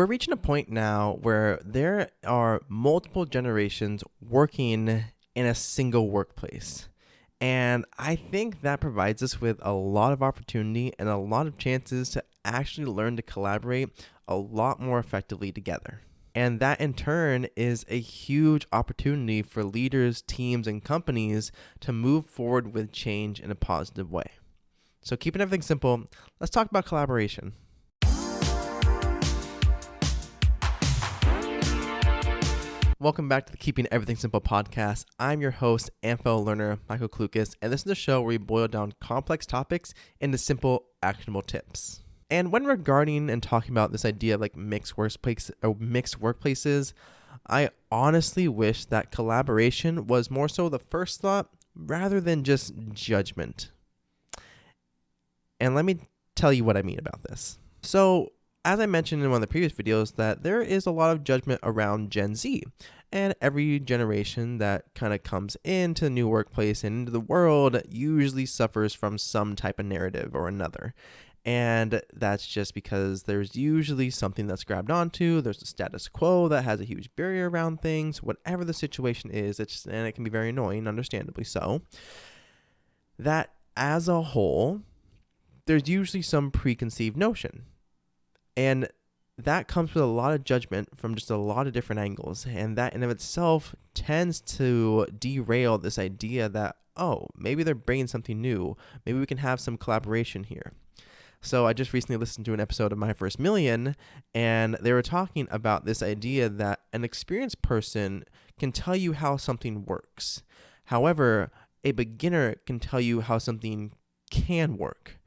We're reaching a point now where there are multiple generations working in a single workplace. And I think that provides us with a lot of opportunity and a lot of chances to actually learn to collaborate a lot more effectively together. And that in turn is a huge opportunity for leaders, teams, and companies to move forward with change in a positive way. So, keeping everything simple, let's talk about collaboration. Welcome back to the Keeping Everything Simple podcast. I'm your host and fellow learner, Michael Klukas, and this is a show where we boil down complex topics into simple, actionable tips. And when regarding and talking about this idea of like mixed workplaces, I honestly wish that collaboration was more so the first thought rather than just judgment. And let me tell you what I mean about this. So, as I mentioned in one of the previous videos, that there is a lot of judgment around Gen Z, and every generation that kind of comes into the new workplace and into the world usually suffers from some type of narrative or another. And that's just because there's usually something that's grabbed onto, there's a status quo that has a huge barrier around things, whatever the situation is, and it can be very annoying, understandably so, that as a whole, there's usually some preconceived notion. And that comes with a lot of judgment from just a lot of different angles. And that in of itself tends to derail this idea that, oh, maybe they're bringing something new. Maybe we can have some collaboration here. So I just recently listened to an episode of My First Million, and they were talking about this idea that an experienced person can tell you how something works. However, a beginner can tell you how something can work.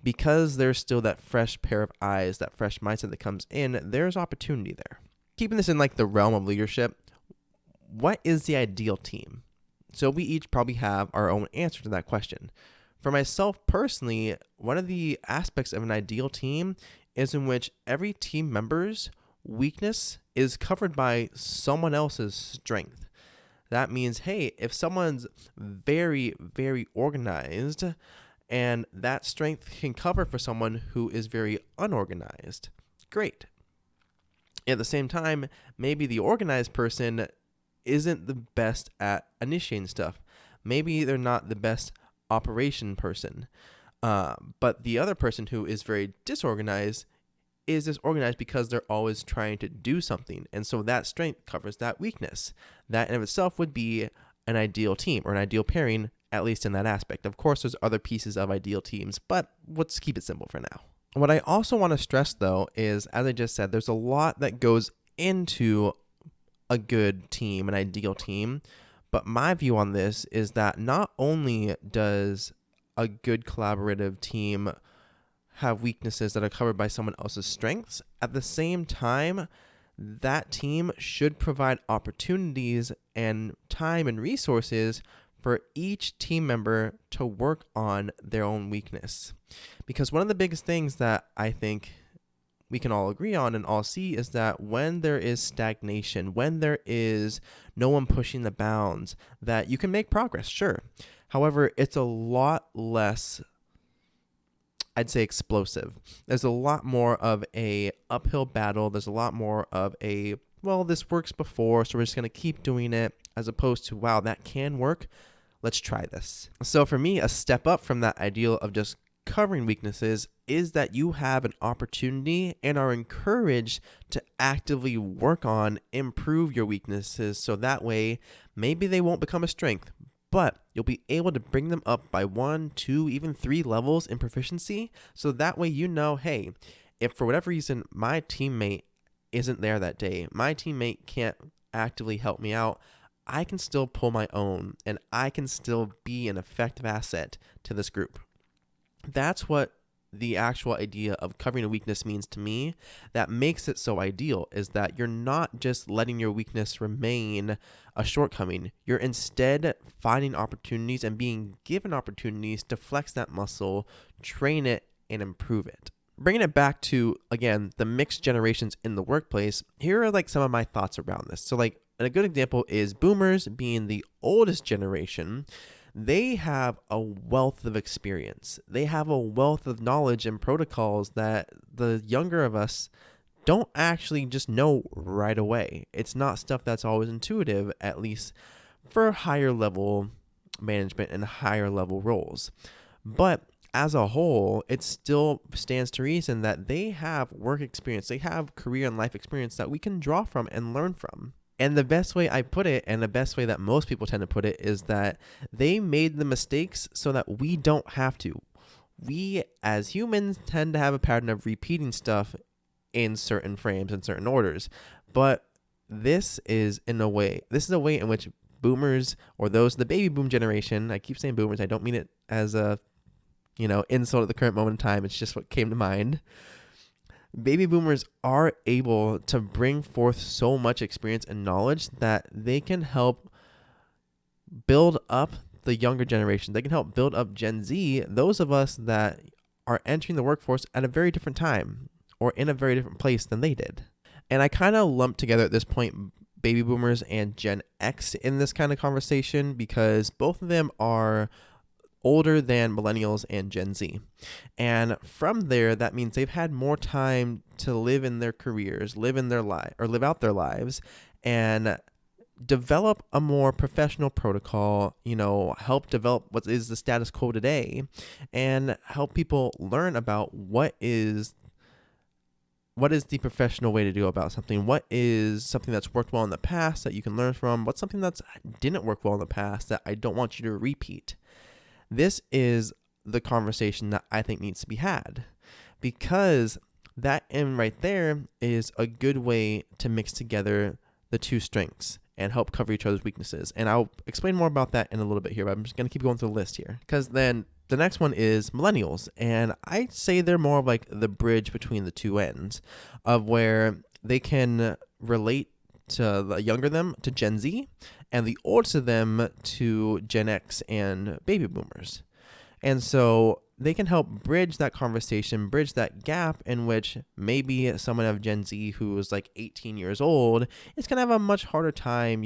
Because there's still that fresh pair of eyes, that fresh mindset that comes in, there's opportunity there. Keeping this in like the realm of leadership, what is the ideal team? So we each probably have our own answer to that question. For myself personally, one of the aspects of an ideal team is in which every team member's weakness is covered by someone else's strength. That means, hey, if someone's very, very organized, and that strength can cover for someone who is very unorganized, great. At the same time, maybe the organized person isn't the best at initiating stuff. Maybe they're not the best operation person. But the other person who is very disorganized is disorganized because they're always trying to do something. And so that strength covers that weakness. That in of itself would be an ideal team or an ideal pairing, at least in that aspect. Of course, there's other pieces of ideal teams, but let's keep it simple for now. What I also want to stress, though, is, as I just said, there's a lot that goes into a good team, an ideal team. But my view on this is that not only does a good collaborative team have weaknesses that are covered by someone else's strengths, at the same time, that team should provide opportunities and time and resources for each team member to work on their own weakness. Because one of the biggest things that I think we can all agree on and all see is that when there is stagnation, when there is no one pushing the bounds, that you can make progress, sure. However, it's a lot less, I'd say, explosive. There's a lot more of a uphill battle. There's a lot more of a, well, this works before, so we're just going to keep doing it, as opposed to, wow, that can work. Let's try this. So for me, a step up from that ideal of just covering weaknesses is that you have an opportunity and are encouraged to actively work on, improve your weaknesses, so that way maybe they won't become a strength, but you'll be able to bring them up by 1, 2, even 3 levels in proficiency. So that way you know, hey, if for whatever reason my teammate isn't there that day, my teammate can't actively help me out, I can still pull my own and I can still be an effective asset to this group. That's what the actual idea of covering a weakness means to me. That makes it so ideal, is that you're not just letting your weakness remain a shortcoming. You're instead finding opportunities and being given opportunities to flex that muscle, train it, and improve it. Bringing it back to, again, the mixed generations in the workplace, here are like some of my thoughts around this. So like a good example is boomers being the oldest generation. They have a wealth of experience. They have a wealth of knowledge and protocols that the younger of us don't actually just know right away. It's not stuff that's always intuitive, at least for higher level management and higher level roles. But as a whole, it still stands to reason that they have work experience, they have career and life experience that we can draw from and learn from. And the best way I put it, and the best way that most people tend to put it, is that they made the mistakes so that we don't have to. We as humans tend to have a pattern of repeating stuff in certain frames and certain orders. But this is a way in which boomers, or those, the baby boom generation, I keep saying boomers, I don't mean it as a, insult at the current moment in time. It's just what came to mind. Baby boomers are able to bring forth so much experience and knowledge that they can help build up the younger generation. They can help build up Gen Z, those of us that are entering the workforce at a very different time or in a very different place than they did. And I kind of lump together at this point baby boomers and Gen X in this kind of conversation because both of them are older than millennials and Gen Z. And from there, that means they've had more time to live in their careers, live out their lives, and develop a more professional protocol, help develop what is the status quo today, and help people learn about what is the professional way to do about something? What is something that's worked well in the past that you can learn from? What's something that didn't work well in the past that I don't want you to repeat? This is the conversation that I think needs to be had, because that in right there is a good way to mix together the two strengths and help cover each other's weaknesses. And I'll explain more about that in a little bit here, but I'm just going to keep going through the list here, because then the next one is millennials. And I'd say they're more of like the bridge between the two ends of where they can relate to the younger them to Gen Z and the older them to Gen X and baby boomers. And so they can help bridge that conversation, bridge that gap in which maybe someone of Gen Z who is like 18 years old is going to have a much harder time,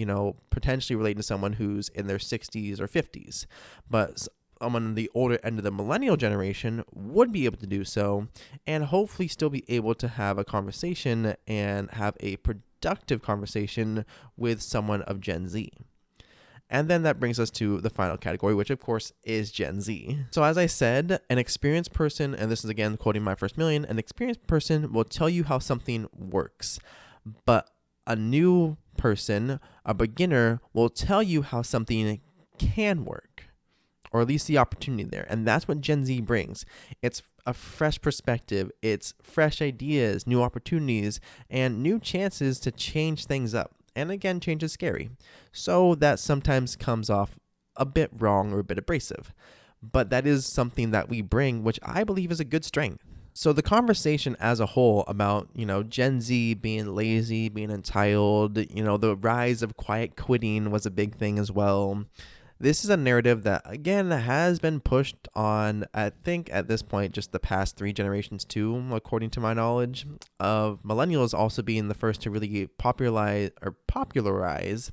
potentially relating to someone who's in their 60s or 50s. But someone on the older end of the millennial generation would be able to do so and hopefully still be able to have a conversation and have a productive conversation with someone of Gen Z. And then that brings us to the final category, which of course is Gen Z. So as I said, an experienced person, and this is again quoting My First Million, an experienced person will tell you how something works, but a new person, a beginner, will tell you how something can work, or at least the opportunity there. And that's what Gen Z brings. It's a fresh perspective, it's fresh ideas, new opportunities, and new chances to change things up. And again, change is scary. So that sometimes comes off a bit wrong or a bit abrasive. But that is something that we bring, which I believe is a good strength. So the conversation as a whole about, Gen Z being lazy, being entitled, the rise of quiet quitting was a big thing as well. This is a narrative that, again, has been pushed on, I think, at this point, just the past 3 generations too, according to my knowledge, of millennials also being the first to really popularize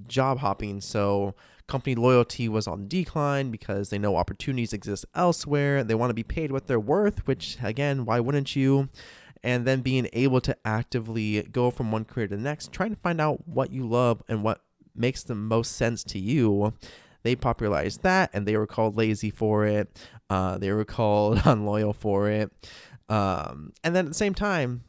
job hopping. So company loyalty was on decline because they know opportunities exist elsewhere. They want to be paid what they're worth, which, again, why wouldn't you? And then being able to actively go from one career to the next, trying to find out what you love and what makes the most sense to you. They popularized that, and they were called lazy for it. They were called unloyal for it. And then at the same time,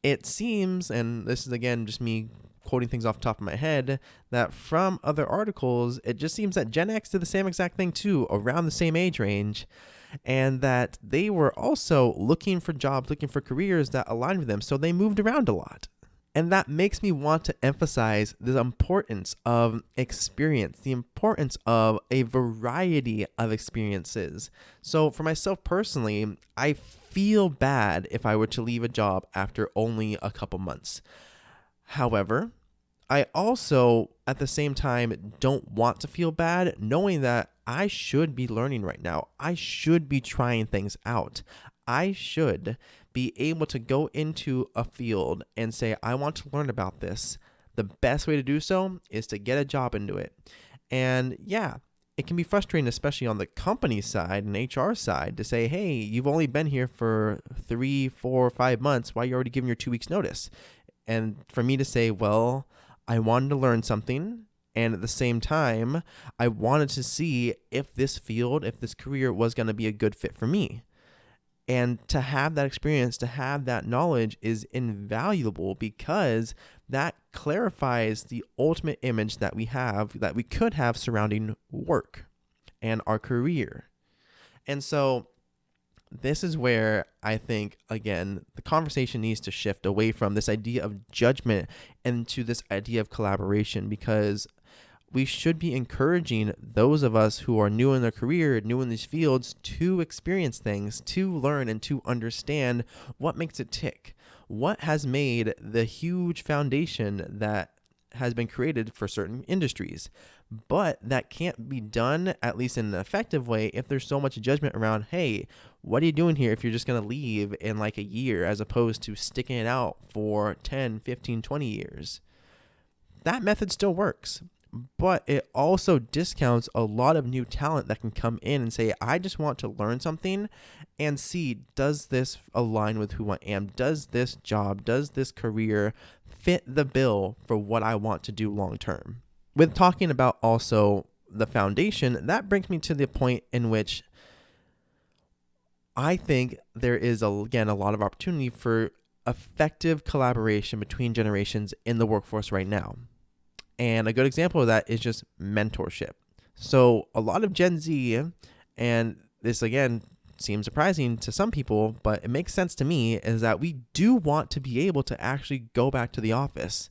it seems, and this is again just me quoting things off the top of my head, that from other articles, it just seems that Gen X did the same exact thing too, around the same age range, and that they were also looking for jobs, looking for careers that aligned with them, so they moved around a lot. And that makes me want to emphasize the importance of experience, the importance of a variety of experiences. So for myself personally, I feel bad if I were to leave a job after only a couple months. However, I also, at the same time, don't want to feel bad knowing that I should be learning right now. I should be trying things out. I should be able to go into a field and say, I want to learn about this. The best way to do so is to get a job into it. And yeah, it can be frustrating, especially on the company side and HR side, to say, hey, you've only been here for 3, 4, 5 months. Why are you already giving your 2 weeks notice? And for me to say, well, I wanted to learn something. And at the same time, I wanted to see if this field, if this career was going to be a good fit for me. And to have that experience, to have that knowledge is invaluable, because that clarifies the ultimate image that we have, that we could have surrounding work and our career. And so this is where I think, again, the conversation needs to shift away from this idea of judgment into this idea of collaboration, because we should be encouraging those of us who are new in their career, new in these fields, to experience things, to learn, and to understand what makes it tick. What has made the huge foundation that has been created for certain industries. But that can't be done, at least in an effective way, if there's so much judgment around, hey, what are you doing here if you're just going to leave in like a year, as opposed to sticking it out for 10, 15, 20 years. That method still works. But it also discounts a lot of new talent that can come in and say, I just want to learn something and see, does this align with who I am? Does this job, does this career fit the bill for what I want to do long term? With talking about also the foundation, that brings me to the point in which I think there is, again, a lot of opportunity for effective collaboration between generations in the workforce right now. And a good example of that is just mentorship. So a lot of Gen Z, and this again seems surprising to some people, but it makes sense to me, is that we do want to be able to actually go back to the office.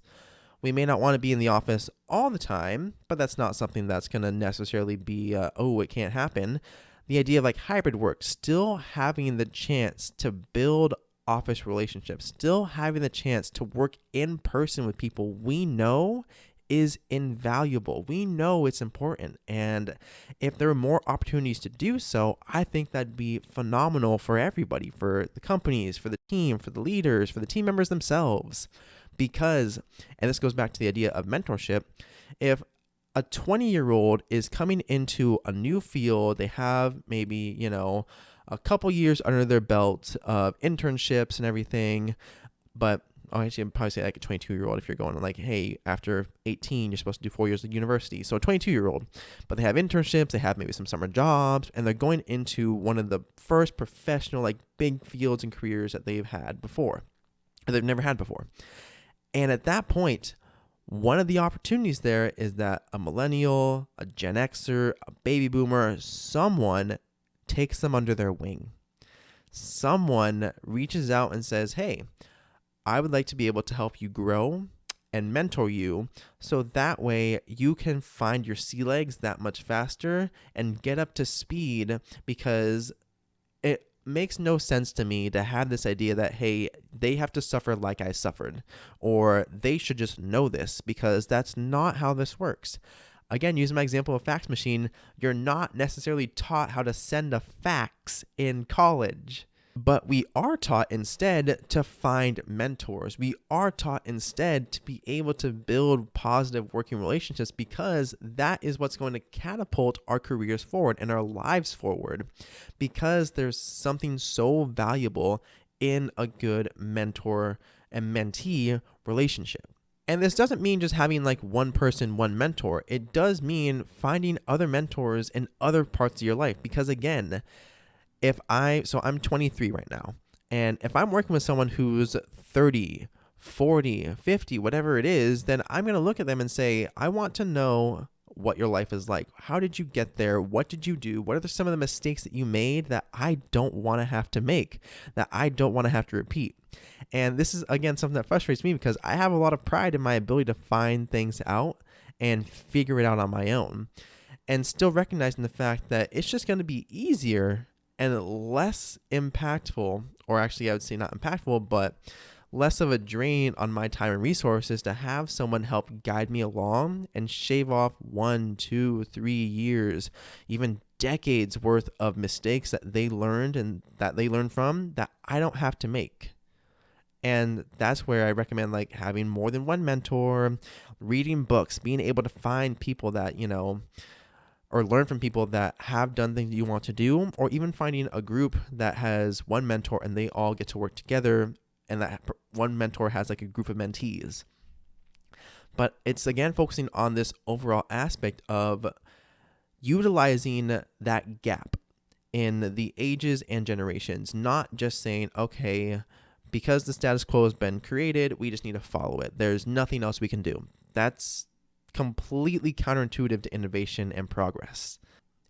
We may not want to be in the office all the time, but that's not something that's going to necessarily be, it can't happen. The idea of like hybrid work, still having the chance to build office relationships, still having the chance to work in person with people we know is invaluable. We know it's important. And if there are more opportunities to do so, I think that'd be phenomenal for everybody, for the companies, for the team, for the leaders, for the team members themselves. Because, and this goes back to the idea of mentorship, if a 20-year-old is coming into a new field, they have maybe, a couple years under their belt of internships and everything, but actually, I'd probably say like a 22-year-old if you're going like, hey, after 18, you're supposed to do 4 years of university. So a 22-year-old, but they have internships, they have maybe some summer jobs, and they're going into one of the first professional, like big fields and careers that they've had before, or they've never had before. And at that point, one of the opportunities there is that a millennial, a Gen Xer, a baby boomer, someone takes them under their wing. Someone reaches out and says, hey, I would like to be able to help you grow and mentor you, so that way you can find your sea legs that much faster and get up to speed, because it makes no sense to me to have this idea that, hey, they have to suffer like I suffered, or they should just know this, because that's not how this works. Again, using my example of fax machine, you're not necessarily taught how to send a fax in college. But we are taught instead to find mentors. We are taught instead to be able to build positive working relationships, because that is what's going to catapult our careers forward and our lives forward, because there's something so valuable in a good mentor and mentee relationship. And this doesn't mean just having like one person, one mentor. It does mean finding other mentors in other parts of your life, because again, I'm 23 right now, and if I'm working with someone who's 30, 40, 50, whatever it is, then I'm going to look at them and say, I want to know what your life is like. How did you get there? What did you do? What are some of the mistakes that you made that I don't want to have to make, that I don't want to have to repeat? And this is, again, something that frustrates me, because I have a lot of pride in my ability to find things out and figure it out on my own, and still recognizing the fact that it's just going to be easier and less impactful, or actually I would say not impactful, but less of a drain on my time and resources to have someone help guide me along and shave off 1, 2, 3 years, even decades worth of mistakes that they learned and that they learned from that I don't have to make. And that's where I recommend like having more than one mentor, reading books, being able to find people that, or learn from people that have done things you want to do, or even finding a group that has one mentor and they all get to work together, and that one mentor has like a group of mentees. But it's again focusing on this overall aspect of utilizing that gap in the ages and generations, not just saying, okay, because the status quo has been created, we just need to follow it. There's nothing else we can do. That's completely counterintuitive to innovation and progress.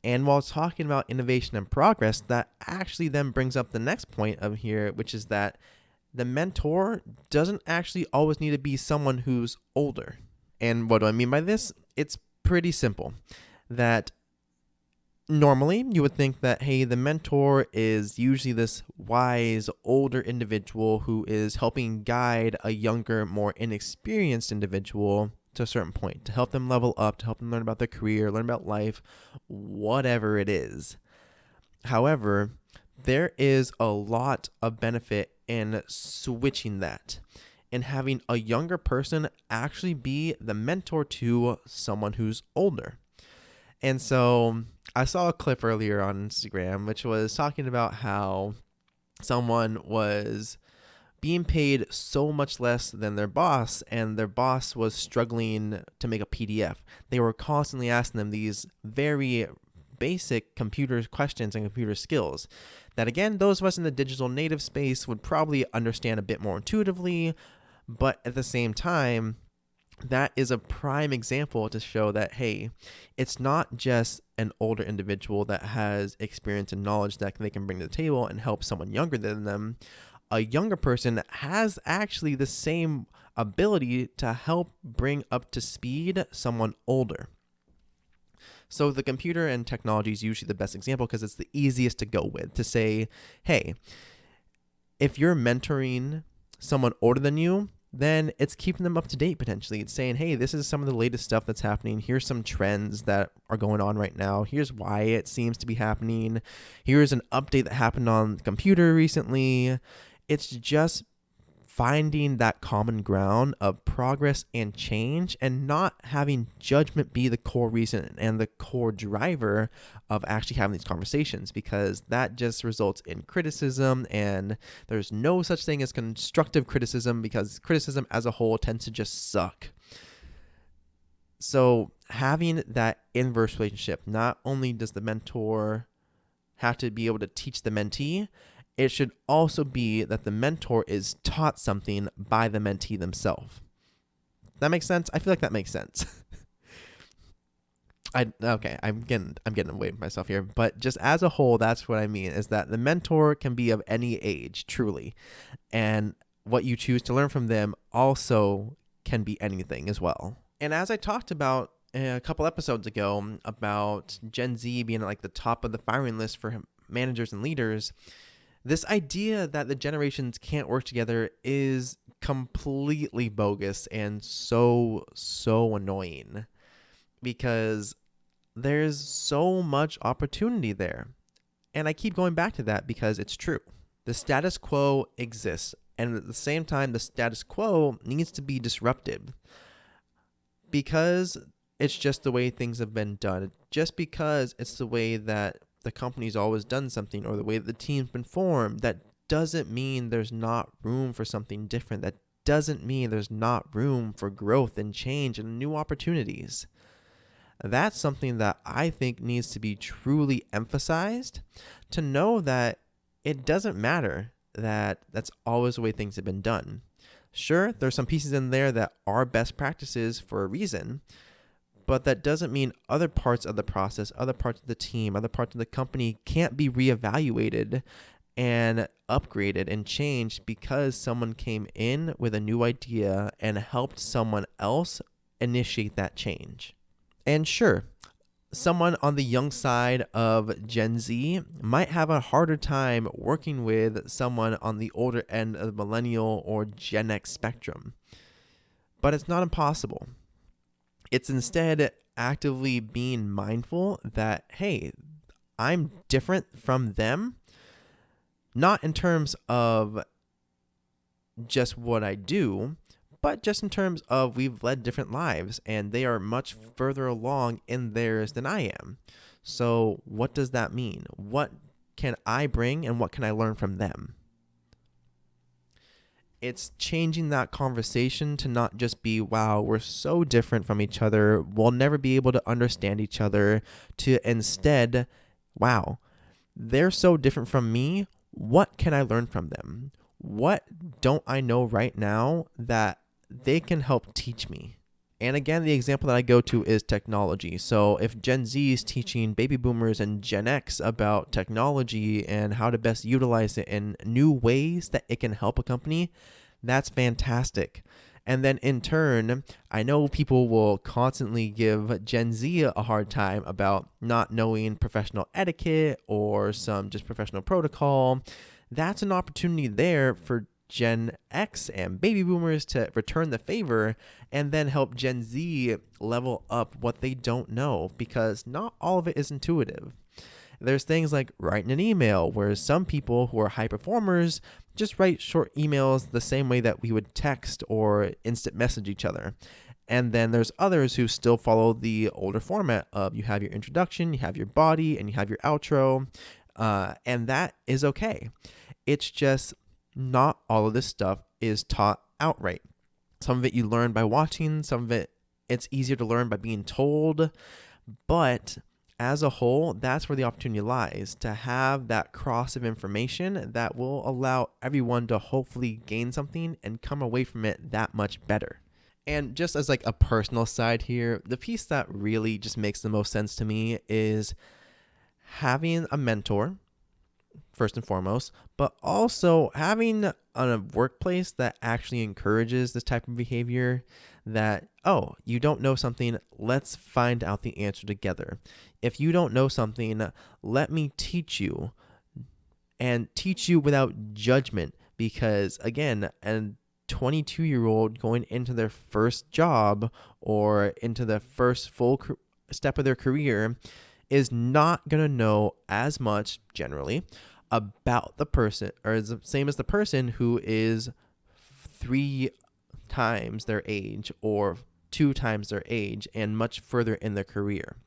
And while talking about innovation and progress, that actually then brings up the next point of here, which is that the mentor doesn't actually always need to be someone who's older. And what do I mean by this? It's pretty simple. That normally you would think that, hey, the mentor is usually this wise, older individual who is helping guide a younger, more inexperienced individual to a certain point, to help them level up, to help them learn about their career, learn about life, whatever it is. However, there is a lot of benefit in switching that and having a younger person actually be the mentor to someone who's older. And so I saw a clip earlier on Instagram, which was talking about how someone was being paid so much less than their boss, and their boss was struggling to make a PDF. They were constantly asking them these very basic computer questions and computer skills that, again, those of us in the digital native space would probably understand a bit more intuitively, but at the same time, that is a prime example to show that, hey, it's not just an older individual that has experience and knowledge that they can bring to the table and help someone younger than them. A younger person has actually the same ability to help bring up to speed someone older. So the computer and technology is usually the best example because it's the easiest to go with, to say, hey, if you're mentoring someone older than you, then it's keeping them up to date potentially. It's saying, hey, this is some of the latest stuff that's happening. Here's some trends that are going on right now. Here's why it seems to be happening. Here's an update that happened on the computer recently. It's just finding that common ground of progress and change, and not having judgment be the core reason and the core driver of actually having these conversations, because that just results in criticism, and there's no such thing as constructive criticism, because criticism as a whole tends to just suck. So having that inverse relationship, not only does the mentor have to be able to teach the mentee, it should also be that the mentor is taught something by the mentee themselves. That makes sense? I feel like that makes sense. I'm getting away from myself here, but just as a whole, that's what I mean, is that the mentor can be of any age, truly. And what you choose to learn from them also can be anything as well. And as I talked about a couple episodes ago about Gen Z being like the top of the firing list for managers and leaders, this idea that the generations can't work together is completely bogus and so annoying, because there's so much opportunity there. And I keep going back to that because it's true. The status quo exists, and at the same time, the status quo needs to be disrupted, because it's just the way things have been done. Just because it's the way that the company's always done something, or the way that the team's been formed, that doesn't mean there's not room for something different. That doesn't mean there's not room for growth and change and new opportunities. That's something that I think needs to be truly emphasized, to know that it doesn't matter that that's always the way things have been done. Sure, there's some pieces in there that are best practices for a reason, but that doesn't mean other parts of the process, other parts of the team, other parts of the company can't be reevaluated and upgraded and changed because someone came in with a new idea and helped someone else initiate that change. And sure, someone on the young side of Gen Z might have a harder time working with someone on the older end of the millennial or Gen X spectrum, but it's not impossible. It's instead actively being mindful that, hey, I'm different from them, not in terms of just what I do, but just in terms of we've led different lives and they are much further along in theirs than I am. So what does that mean? What can I bring and what can I learn from them? It's changing that conversation to not just be, wow, we're so different from each other, we'll never be able to understand each other, to instead, wow, they're so different from me. What can I learn from them? What don't I know right now that they can help teach me? And again, the example that I go to is technology. So if Gen Z is teaching baby boomers and Gen X about technology and how to best utilize it in new ways that it can help a company, that's fantastic. And then in turn, I know people will constantly give Gen Z a hard time about not knowing professional etiquette or some just professional protocol. That's an opportunity there for Gen X and baby boomers to return the favor and then help Gen Z level up what they don't know, because not all of it is intuitive. There's things like writing an email, where some people who are high performers just write short emails the same way that we would text or instant message each other. And then there's others who still follow the older format of you have your introduction, you have your body, and you have your outro. And that is okay. It's just not all of this stuff is taught outright. Some of it you learn by watching, some of it it's easier to learn by being told. But as a whole, that's where the opportunity lies, to have that cross of information that will allow everyone to hopefully gain something and come away from it that much better. And just as like a personal side here, the piece that really just makes the most sense to me is having a mentor, first and foremost, but also having a workplace that actually encourages this type of behavior, that, oh, you don't know something, let's find out the answer together. If you don't know something, let me teach you, and teach you without judgment, because again, a 22-year-old going into their first job or into the first full step of their career is not going to know as much generally about the person, or is the same as the person who is 3 times their age or 2 times their age and much further in their career.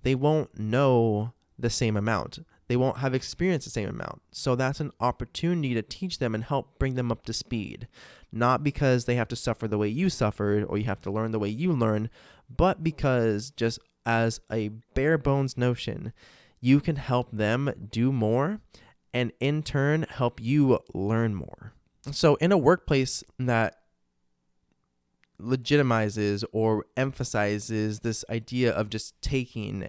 They won't know the same amount. They won't have experienced the same amount. So that's an opportunity to teach them and help bring them up to speed. Not because they have to suffer the way you suffered or you have to learn the way you learn, but because just as a bare bones notion, you can help them do more and in turn help you learn more. So in a workplace that legitimizes or emphasizes this idea of just taking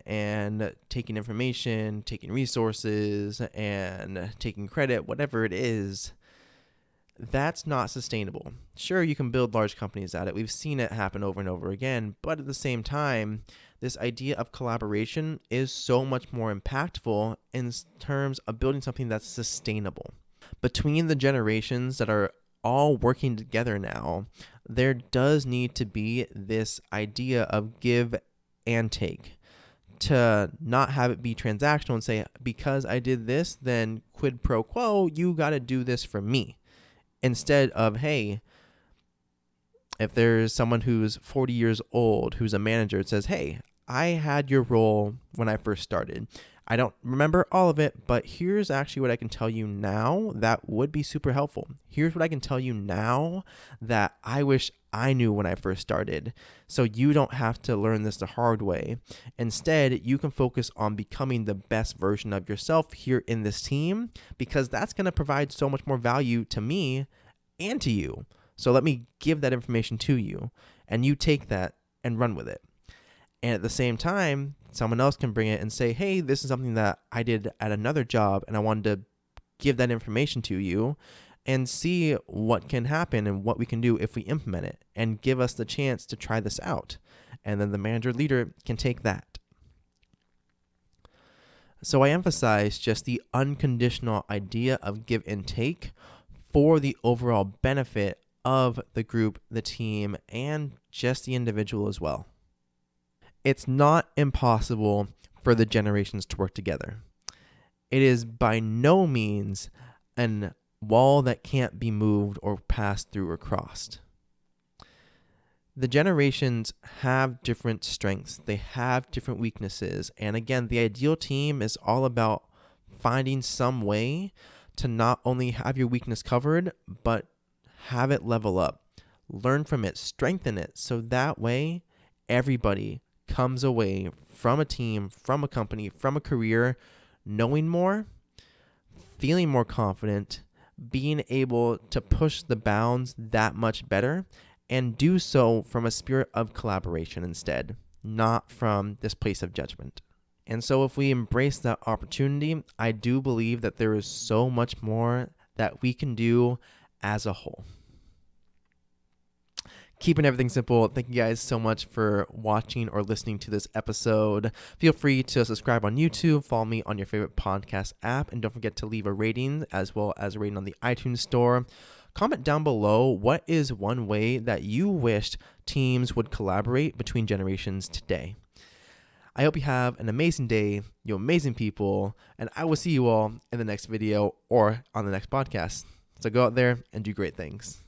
information, taking resources, and taking credit, whatever it is, that's not sustainable. Sure, you can build large companies at it. We've seen it happen over and over again. But at the same time, this idea of collaboration is so much more impactful in terms of building something that's sustainable. Between the generations that are all working together now, there does need to be this idea of give and take, to not have it be transactional and say, because I did this, then quid pro quo, you got to do this for me. Instead of, hey, if there's someone who's 40 years old, who's a manager, it says, hey, I had your role when I first started. I don't remember all of it, but here's actually what I can tell you now that would be super helpful. Here's what I can tell you now that I wish I knew when I first started. So you don't have to learn this the hard way. Instead, you can focus on becoming the best version of yourself here in this team, because that's going to provide so much more value to me and to you. So let me give that information to you, and you take that and run with it. And at the same time, someone else can bring it and say, hey, this is something that I did at another job, and I wanted to give that information to you and see what can happen and what we can do if we implement it, and give us the chance to try this out. And then the manager leader can take that. So I emphasize just the unconditional idea of give and take for the overall benefit of the group, the team, and just the individual as well. It's not impossible for the generations to work together. It is by no means a wall that can't be moved or passed through or crossed. The generations have different strengths, they have different weaknesses. And again, the ideal team is all about finding some way to not only have your weakness covered, but have it level up. Learn from it, strengthen it, so that way everybody comes away from a team, from a company, from a career, knowing more, feeling more confident, being able to push the bounds that much better, and do so from a spirit of collaboration instead, not from this place of judgment. And so if we embrace that opportunity, I do believe that there is so much more that we can do as a whole. Keeping everything simple. Thank you guys so much for watching or listening to this episode. Feel free to subscribe on YouTube, follow me on your favorite podcast app, and don't forget to leave a rating as well as a rating on the iTunes store. Comment down below, what is one way that you wished teams would collaborate between generations today? I hope you have an amazing day, you amazing people, and I will see you all in the next video or on the next podcast. So go out there and do great things.